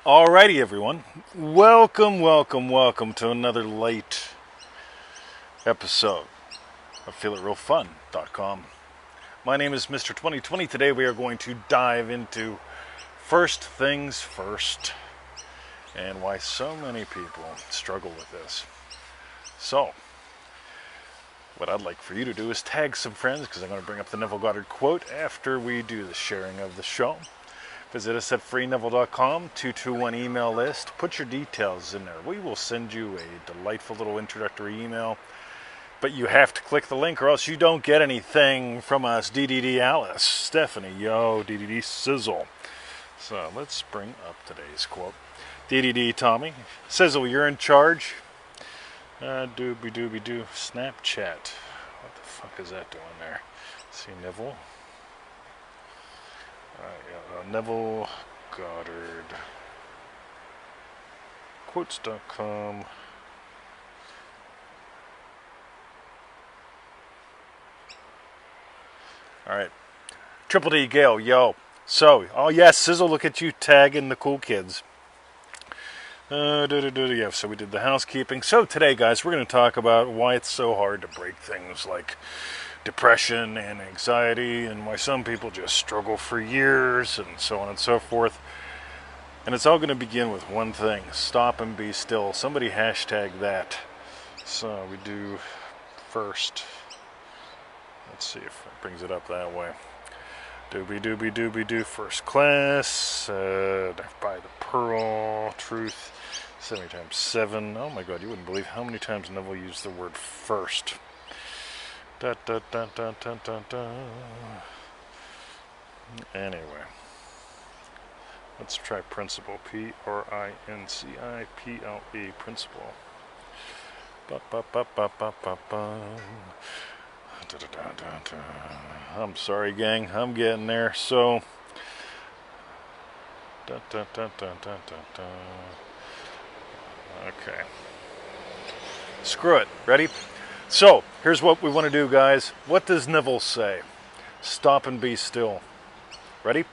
Alrighty, everyone. Welcome to another late episode of FeelItRealFun.com. My name is Mr. 2020. Today we are going to dive into first things first and why so many people struggle with this. So, what I'd like for you to do is tag some friends, because I'm going to bring up the Neville Goddard quote after we do the sharing of the show. Visit us at freeneville.com, 221 email list. Put your details in there. We will send you a delightful little introductory email. But you have to click the link or else you don't get anything from us. DDD Alice, Stephanie, yo, DDD Sizzle. So let's bring up today's quote. DDD Tommy, Sizzle, you're in charge. Doobie-doo. Snapchat. What the fuck is that doing there? See Neville. Neville Goddard. Quotes.com. Alright. Triple D Gale, yo. So, oh yes, Sizzle, look at you tagging the cool kids. Yeah, so we did the housekeeping. So today, guys, we're going to talk about why it's so hard to break things like depression and anxiety, and why some people just struggle for years, and so on and so forth. And it's all going to begin with one thing: stop and be still. Somebody hashtag that. So we do first. Let's see if it brings it up that way. Doobie first class. By the pearl. Truth. 70 times 7. Oh my god, you wouldn't believe how many times Neville used the word first. Anyway, let's try principle. P-R-I-N-C-I-P-L-E, principle. I'm sorry, gang, I'm getting there. So, okay. Screw it. Ready? So, here's what we want to do, guys. What does Neville say? Stop and be still. Ready?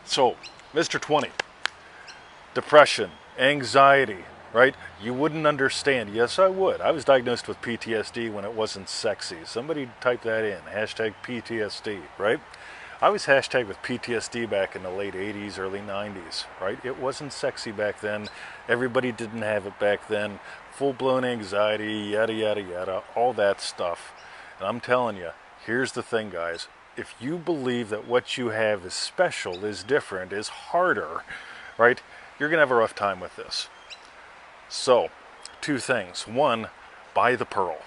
So, Mr. 20. Depression, anxiety, right? You wouldn't understand. Yes, I would. I was diagnosed with PTSD when it wasn't sexy. Somebody type that in. Hashtag PTSD, right? I was hashtagged with PTSD back in the late 80s, early 90s, right? It wasn't sexy back then. Everybody didn't have it back then. Full-blown anxiety, yada, yada, yada, all that stuff. And I'm telling you, here's the thing, guys. If you believe that what you have is special, is different, is harder, right, you're going to have a rough time with this. So, two things. One, buy the Pearl.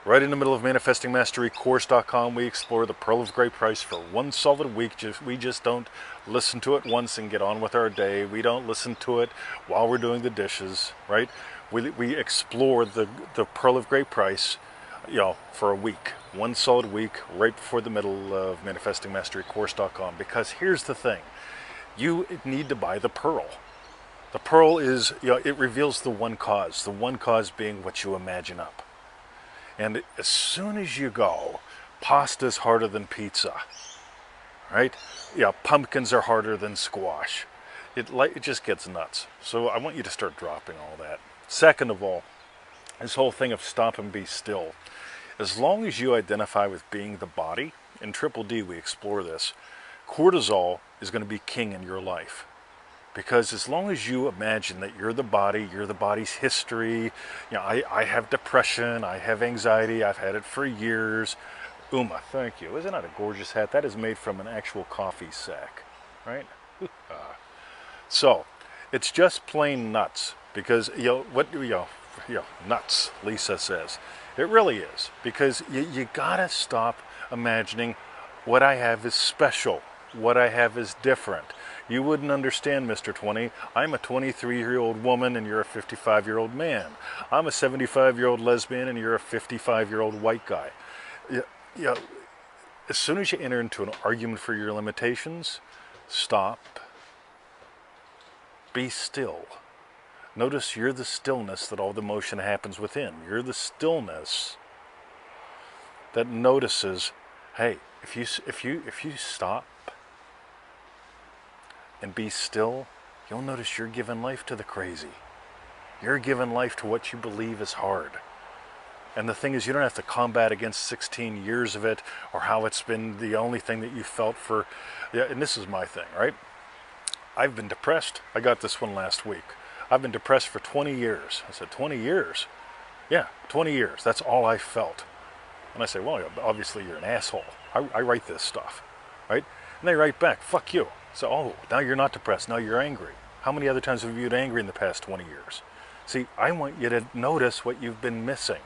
Right in the middle of ManifestingMasteryCourse.com, we explore the Pearl of Great Price for one solid week. We just don't listen to it once and get on with our day. We don't listen to it while we're doing the dishes, right? We explore the Pearl of Great Price, for a week. One solid week, right before the middle of ManifestingMasteryCourse.com. Because here's the thing. You need to buy the Pearl. The Pearl is, it reveals the one cause being what you imagine up. And as soon as you go, pasta's harder than pizza, right? Yeah, pumpkins are harder than squash. It just gets nuts. So I want you to start dropping all that. Second of all, this whole thing of stop and be still. As long as you identify with being the body, in Triple D we explore this, cortisol is going to be king in your life. Because as long as you imagine that you're the body, you're the body's history, I have depression, I have anxiety, I've had it for years. Uma, thank you. Isn't that a gorgeous hat? That is made from an actual coffee sack, right? So, it's just plain nuts. Because, nuts, Lisa says. It really is. Because you gotta stop imagining what I have is special. What I have is different. You wouldn't understand, Mr. 20. I'm a 23-year-old woman and you're a 55-year-old man. I'm a 75-year-old lesbian and you're a 55-year-old white guy. As soon as you enter into an argument for your limitations, stop. Be still. Notice you're the stillness that all the motion happens within. You're the stillness that notices, hey, if you stop and be still, you'll notice you're giving life to the crazy. You're giving life to what you believe is hard. And the thing is, you don't have to combat against 16 years of it, or how it's been the only thing that you felt for, yeah, and this is my thing, right? I've been depressed. I got this one last week. I've been depressed for 20 years. I said, 20 years? Yeah, 20 years. That's all I felt. And I say, well, obviously you're an asshole. I write this stuff, right? And they write back, fuck you. So, oh, now you're not depressed. Now you're angry. How many other times have you been angry in the past 20 years? See, I want you to notice what you've been missing.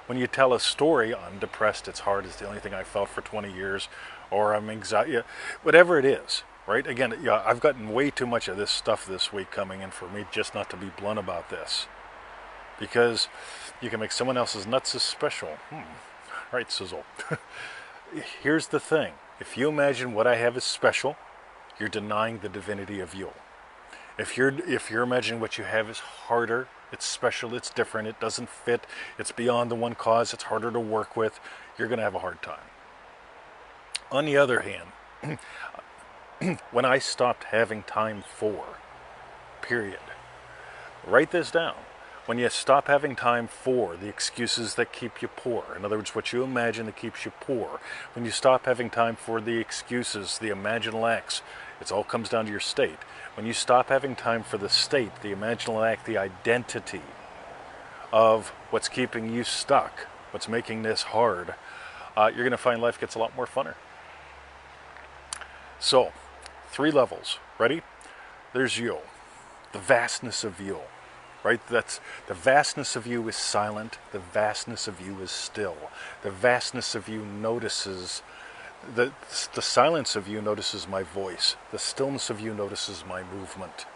When you tell a story, I'm depressed, it's hard, it's the only thing I felt for 20 years, or I'm anxiety, whatever it is, right? Again, yeah, I've gotten way too much of this stuff this week coming in for me just not to be blunt about this. Because you can make someone else's nuts as special. Right, Sizzle. Here's the thing. If you imagine what I have as special, you're denying the divinity of you. If you're imagining what you have is harder, it's special, it's different, it doesn't fit, it's beyond the one cause, it's harder to work with, you're going to have a hard time. On the other hand, when I stopped having time for, period, write this down. When you stop having time for the excuses that keep you poor, in other words, what you imagine that keeps you poor, when you stop having time for the excuses, the imaginal acts, it all comes down to your state. When you stop having time for the state, the imaginal act, the identity of what's keeping you stuck, what's making this hard, you're going to find life gets a lot more funner. So, 3 levels. Ready? There's you. The vastness of you. Right? That's the vastness of you is silent. The vastness of you is still. The vastness of you notices. The silence of you notices my voice. The stillness of you notices my movement.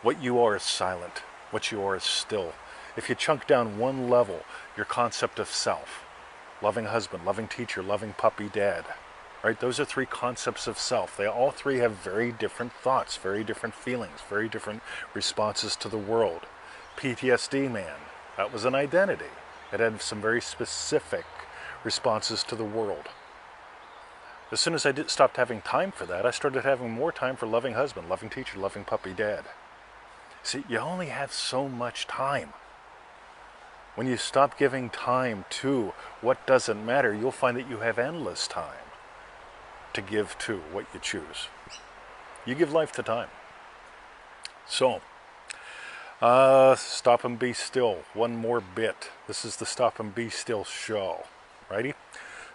What you are is silent. What you are is still. If you chunk down one level, your concept of self, loving husband, loving teacher, loving puppy dad, right? Those are 3 concepts of self. They all 3 have very different thoughts, very different feelings, very different responses to the world. PTSD man, that was an identity. It had some very specific responses to the world. As soon as I stopped having time for that, I started having more time for loving husband, loving teacher, loving puppy dad. See, you only have so much time. When you stop giving time to what doesn't matter, you'll find that you have endless time to give to what you choose. You give life the time. So, stop and be still. One more bit. This is the Stop and Be Still show. Righty?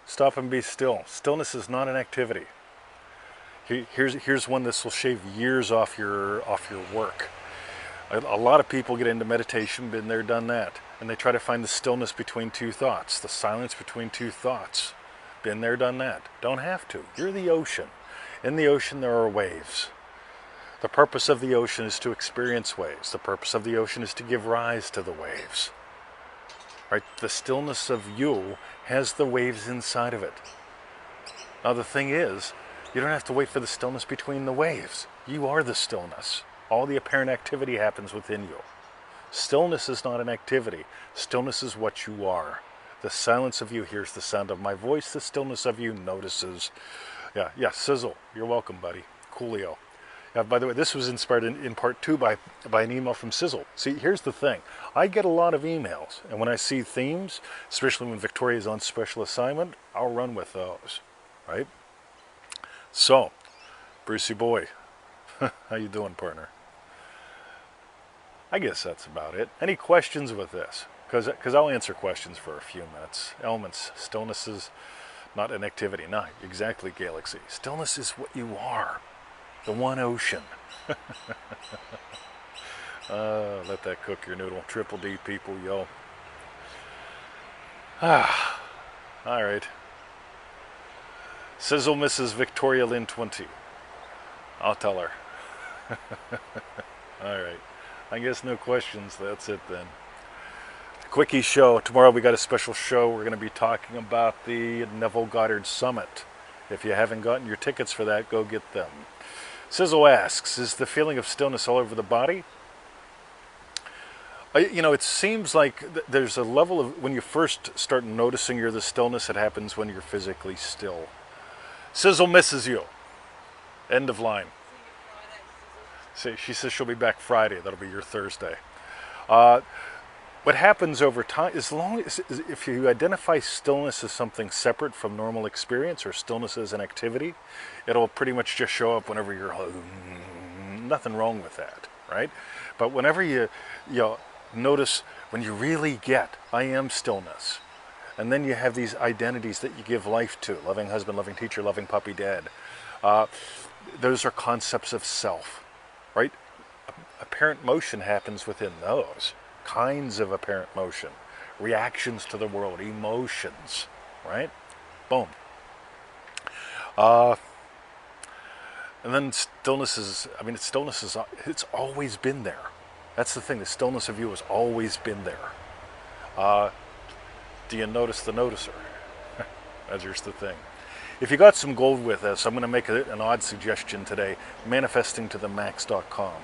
Stop and be still. Stillness is not an activity. Here's one this will shave years off your work. A lot of people get into meditation, been there, done that, and they try to find the stillness between 2 thoughts, the silence between 2 thoughts. Been there, done that. Don't have to. You're the ocean. In the ocean there are waves. The purpose of the ocean is to experience waves. The purpose of the ocean is to give rise to the waves. Right? The stillness of you has the waves inside of it. Now the thing is, you don't have to wait for the stillness between the waves. You are the stillness. All the apparent activity happens within you. Stillness is not an activity. Stillness is what you are. The silence of you hears the sound of my voice. The stillness of you notices. Yeah, Sizzle. You're welcome, buddy. Coolio. By the way, this was inspired in part 2 by an email from Sizzle. See, here's the thing. I get a lot of emails, and when I see themes, especially when Victoria is on special assignment, I'll run with those, right? So, Brucey boy, how you doing, partner? I guess that's about it. Any questions with this? Because I'll answer questions for a few minutes. Elements, stillness is not an activity. No, exactly, Galaxy. Stillness is what you are. The one ocean. Let that cook your noodle. Triple D people, yo. All right. Sizzle Mrs. Victoria Lynn 20. I'll tell her. All right. I guess no questions. That's it then. Quickie show. Tomorrow we got a special show. We're going to be talking about the Neville Goddard Summit. If you haven't gotten your tickets for that, go get them. Sizzle asks, is the feeling of stillness all over the body? It seems like there's a level of, when you first start noticing you're the stillness, it happens when you're physically still. Sizzle misses you. End of line. See, she says she'll be back Friday. That'll be your Thursday. What happens over time, as long as if you identify stillness as something separate from normal experience or stillness as an activity, it'll pretty much just show up whenever you're nothing wrong with that, right? But whenever you notice, when you really get I am stillness, and then you have these identities that you give life to, loving husband, loving teacher, loving puppy, dad, those are concepts of self, right? Apparent motion happens within those kinds of apparent motion, reactions to the world, emotions, right? Boom. And then stillness is, it's always been there. That's the thing, the stillness of you has always been there. Do you notice the noticer? That's just the thing. If you got some gold with us, I'm going to make an odd suggestion today, manifestingtothemax.com.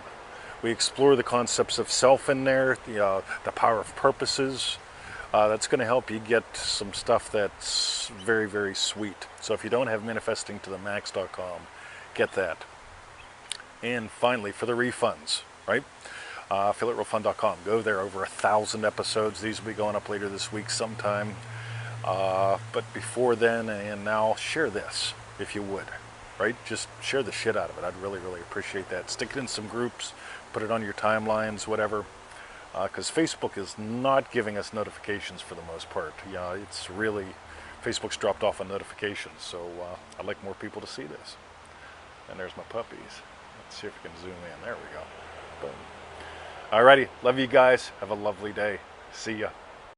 We explore the concepts of self in there, the power of purposes. That's going to help you get some stuff that's very, very sweet. So if you don't have manifestingtothemax.com, get that. And finally, for the refunds, right? affiliaterealfun.com. Go there, over 1,000 episodes. These will be going up later this week sometime. But before then and now, share this if you would, right? Just share the shit out of it. I'd really, really appreciate that. Stick it in some groups. Put it on your timelines, whatever, because Facebook is not giving us notifications for the most part. Yeah, it's really, Facebook's dropped off on notifications, so I'd like more people to see this. And there's my puppies. Let's see if we can zoom in. There we go. Boom. Alrighty, love you guys. Have a lovely day. See ya.